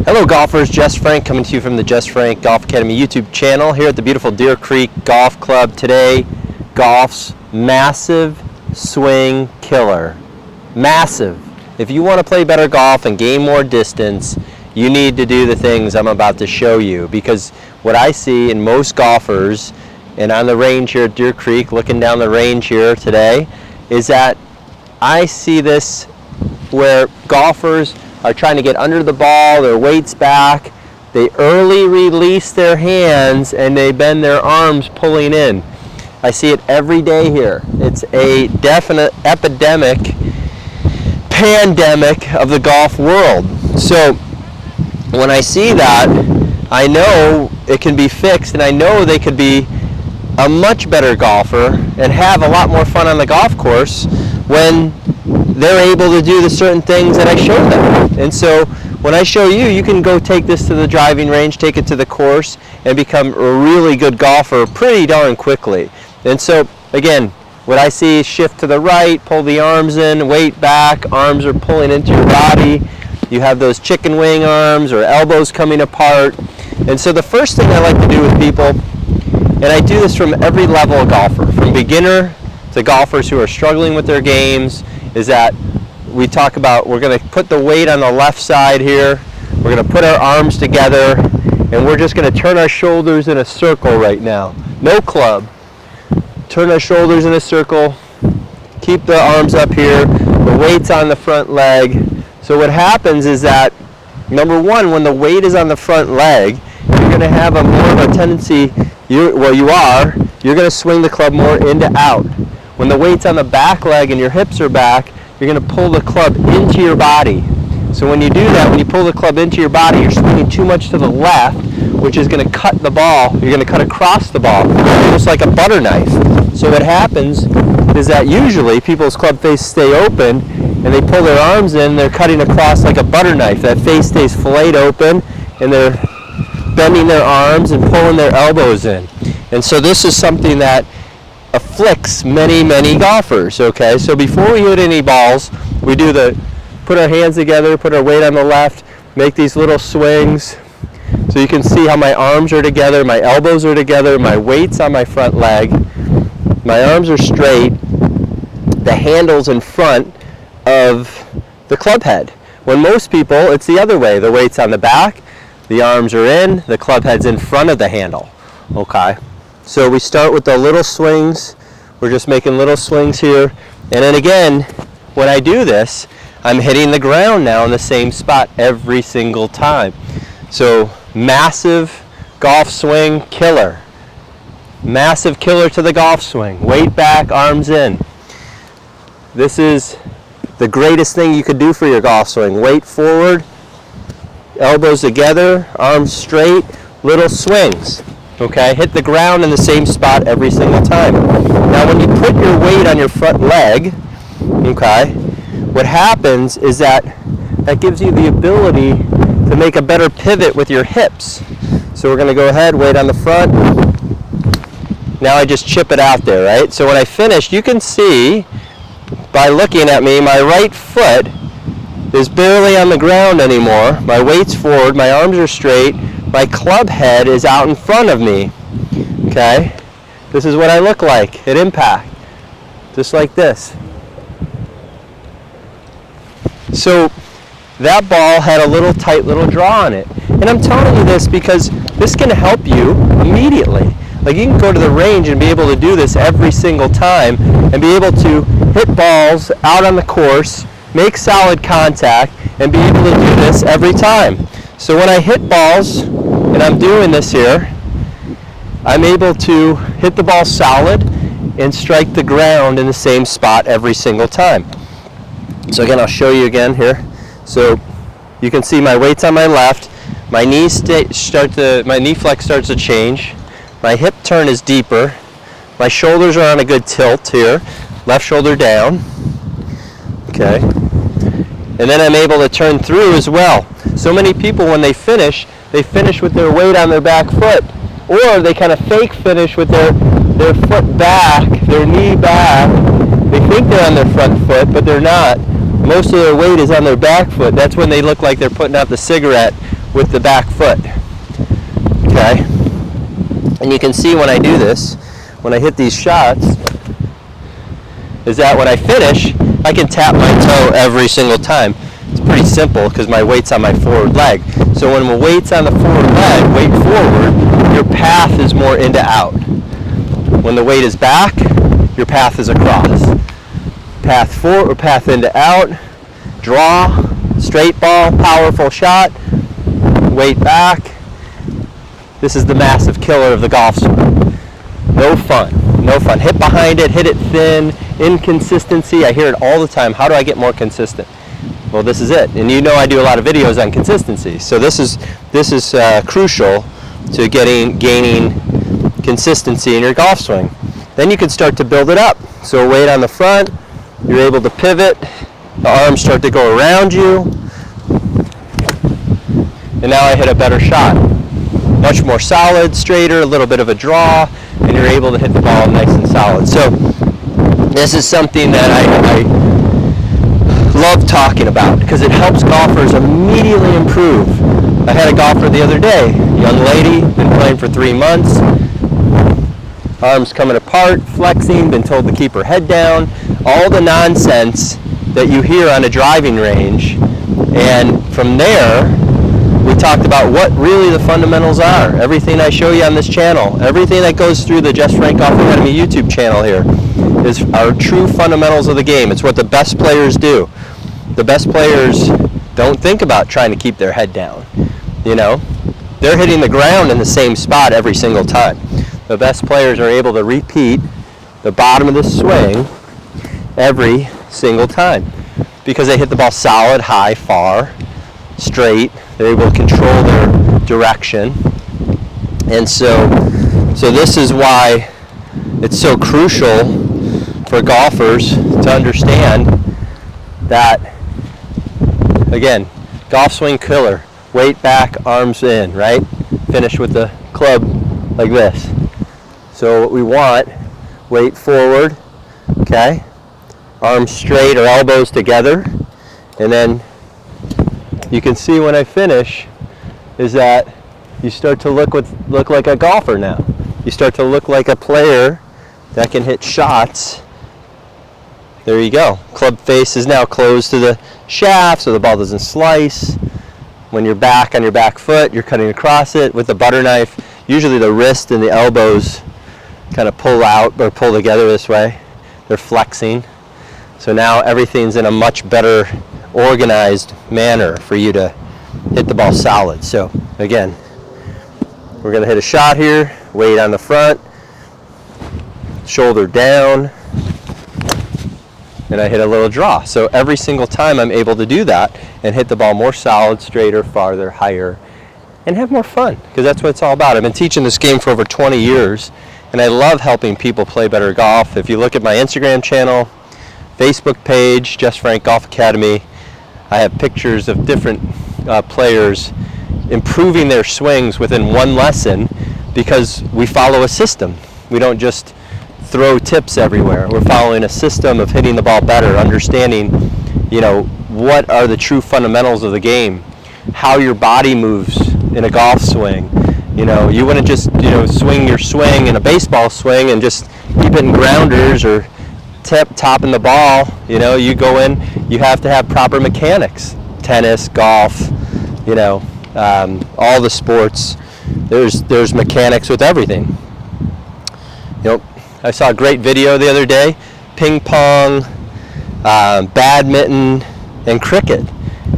Hello golfers, Jess Frank coming to you from the Jess Frank Golf Academy YouTube channel here at the beautiful Deer Creek Golf Club today. Golf's massive swing killer. Massive. If you want to play better golf and gain more distance, you need to do the things I'm about to show you, because what I see in most golfers and on the range here at Deer Creek, looking down the range here today, is that I see this where golfers are trying to get under the ball, their weight's back, they early release their hands and they bend their arms pulling in. I see it every day here. It's a definite epidemic, pandemic of the golf world. So when I see that, I know it can be fixed, and I know they could be a much better golfer and have a lot more fun on the golf course when they're able to do the certain things that I show them. And so when I show you, you can go take this to the driving range, take it to the course, and become a really good golfer pretty darn quickly. And so again, what I see is shift to the right, pull the arms in, weight back, arms are pulling into your body. You have those chicken wing arms or elbows coming apart. And so the first thing I like to do with people, and I do this from every level of golfer, from beginner to golfers who are struggling with their games, is that we talk about, we're going to put the weight on the left side here, we're going to put our arms together, and we're just going to turn our shoulders in a circle right now. No club. Turn our shoulders in a circle, keep the arms up here, the weight's on the front leg. So what happens is that, number one, when the weight is on the front leg, you're going to have a more of a tendency, you're going to swing the club more into out. When the weight's on the back leg and your hips are back, you're going to pull the club into your body. So when you do that, when you pull the club into your body, you're swinging too much to the left, which is going to cut the ball. You're going to cut across the ball, almost like a butter knife. So what happens is that usually people's club face stay open, and they pull their arms in, they're cutting across like a butter knife. That face stays filleted open, and they're bending their arms and pulling their elbows in. And so this is something that afflicts many golfers. Okay, so before we hit any balls, we do put our hands together, put our weight on the left, make these little swings. So you can see how my arms are together, my elbows are together, my weight's on my front leg, my arms are straight, the handle's in front of the club head. When most people, it's the other way. The weight's on the back, the arms are in, the club head's in front of the handle. Okay, so we start with the little swings. We're just making little swings here. And then again, when I do this, I'm hitting the ground now in the same spot every single time. So massive golf swing killer. Massive killer to the golf swing. Weight back, arms in. This is the greatest thing you could do for your golf swing. Weight forward, elbows together, arms straight, little swings. Okay, hit the ground in the same spot every single time. Now when you put your weight on your front leg, okay, what happens is that gives you the ability to make a better pivot with your hips. So we're going to go ahead, weight on the front. Now I just chip it out there, right? So when I finish, you can see by looking at me, my right foot is barely on the ground anymore. My weight's forward, my arms are straight, my club head is out in front of me. Okay? This is what I look like at impact. Just like this. So that ball had a little tight little draw on it. And I'm telling you this because this can help you immediately. Like, you can go to the range and be able to do this every single time and be able to hit balls out on the course, make solid contact, and be able to do this every time. So when I hit balls, and I'm doing this here, I'm able to hit the ball solid and strike the ground in the same spot every single time. So again, I'll show you again here. So you can see my weight's on my left, my knee flex starts to change, my hip turn is deeper, my shoulders are on a good tilt here, left shoulder down, okay, and then I'm able to turn through as well. So many people, when they finish with their weight on their back foot, or they kind of fake finish with their foot back, their knee back. They think they're on their front foot, but they're not. Most of their weight is on their back foot. That's when they look like they're putting out the cigarette with the back foot. Okay? And you can see when I do this, when I hit these shots, is that when I finish, I can tap my toe every single time. It's pretty simple because my weight's on my forward leg. So when the weight's on the forward leg, weight forward, your path is more into out. When the weight is back, your path is across. Path forward or path into out, draw, straight ball, powerful shot, weight back. This is the massive killer of the golf swing. No fun, no fun. Hit behind it, hit it thin, inconsistency. I hear it all the time. How do I get more consistent? Well, this is it. And you know I do a lot of videos on consistency. So this is crucial to gaining consistency in your golf swing. Then you can start to build it up. So weight on the front, you're able to pivot, the arms start to go around you, and now I hit a better shot. Much more solid, straighter, a little bit of a draw, and you're able to hit the ball nice and solid. So this is something that I love talking about because it helps golfers immediately improve. I had a golfer the other day, young lady, been playing for 3 months, arms coming apart, flexing, been told to keep her head down, all the nonsense that you hear on a driving range. And from there, we talked about what really the fundamentals are. Everything I show you on this channel, everything that goes through the Jess Frank Golf Academy YouTube channel here is our true fundamentals of the game. It's what the best players do. The best players don't think about trying to keep their head down. You know, they're hitting the ground in the same spot every single time. The best players are able to repeat the bottom of the swing every single time because they hit the ball solid, high, far, straight. They're able to control their direction. And so this is why it's so crucial for golfers to understand that, again, golf swing killer, weight back, arms in, right? Finish with the club like this. So what we want, weight forward, okay? Arms straight or elbows together. And then you can see when I finish is that you start to look like a golfer now. You start to look like a player that can hit shots. There you go. Club face is now closed to the shaft so the ball doesn't slice. When you're back on your back foot, you're cutting across it with the butter knife. Usually the wrist and the elbows kind of pull out or pull together this way. They're flexing. So now everything's in a much better organized manner for you to hit the ball solid. So again, we're going to hit a shot here, weight on the front, shoulder down, and I hit a little draw. So every single time I'm able to do that and hit the ball more solid, straighter, farther, higher, and have more fun, because that's what it's all about. I've been teaching this game for over 20 years, and I love helping people play better golf. If you look at my Instagram channel, Facebook page, Jess Frank Golf Academy, I have pictures of different players improving their swings within one lesson because we follow a system. We don't just throw tips everywhere. We're following a system of hitting the ball better, understanding, you know, what are the true fundamentals of the game, how your body moves in a golf swing. You know, you wouldn't just, you know, swing your swing in a baseball swing and just keep hitting grounders or topping the ball. You know, you go in, you have to have proper mechanics. Tennis, golf, you know, all the sports. There's mechanics with everything. You know, I saw a great video the other day, ping pong, badminton, and cricket.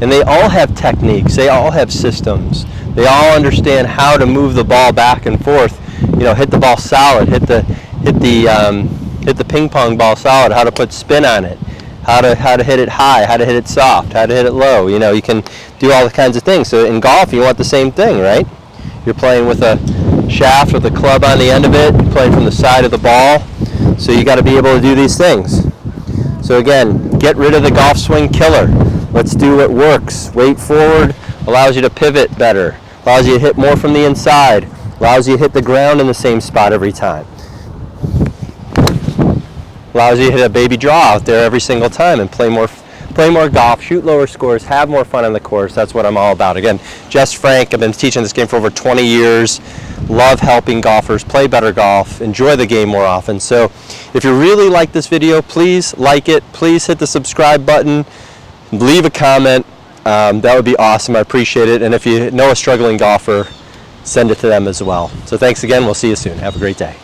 And they all have techniques, they all have systems. They all understand how to move the ball back and forth. You know, hit the ball solid, hit the ping pong ball solid, how to put spin on it, how to hit it high, how to hit it soft, how to hit it low. You know, you can do all the kinds of things. So in golf, you want the same thing, right? You're playing with a shaft with a club on the end of it, you're playing from the side of the ball. So you got to be able to do these things. So again, get rid of the golf swing killer. Let's do what works. Weight forward allows you to pivot better, allows you to hit more from the inside, allows you to hit the ground in the same spot every time, allows you to hit a baby draw out there every single time and play more play more golf, shoot lower scores, have more fun on the course. That's what I'm all about. Again, Jess Frank, I've been teaching this game for over 20 years. Love helping golfers play better golf, enjoy the game more often. So if you really like this video, please like it. Please hit the subscribe button. Leave a comment. That would be awesome. I appreciate it. And if you know a struggling golfer, send it to them as well. So thanks again. We'll see you soon. Have a great day.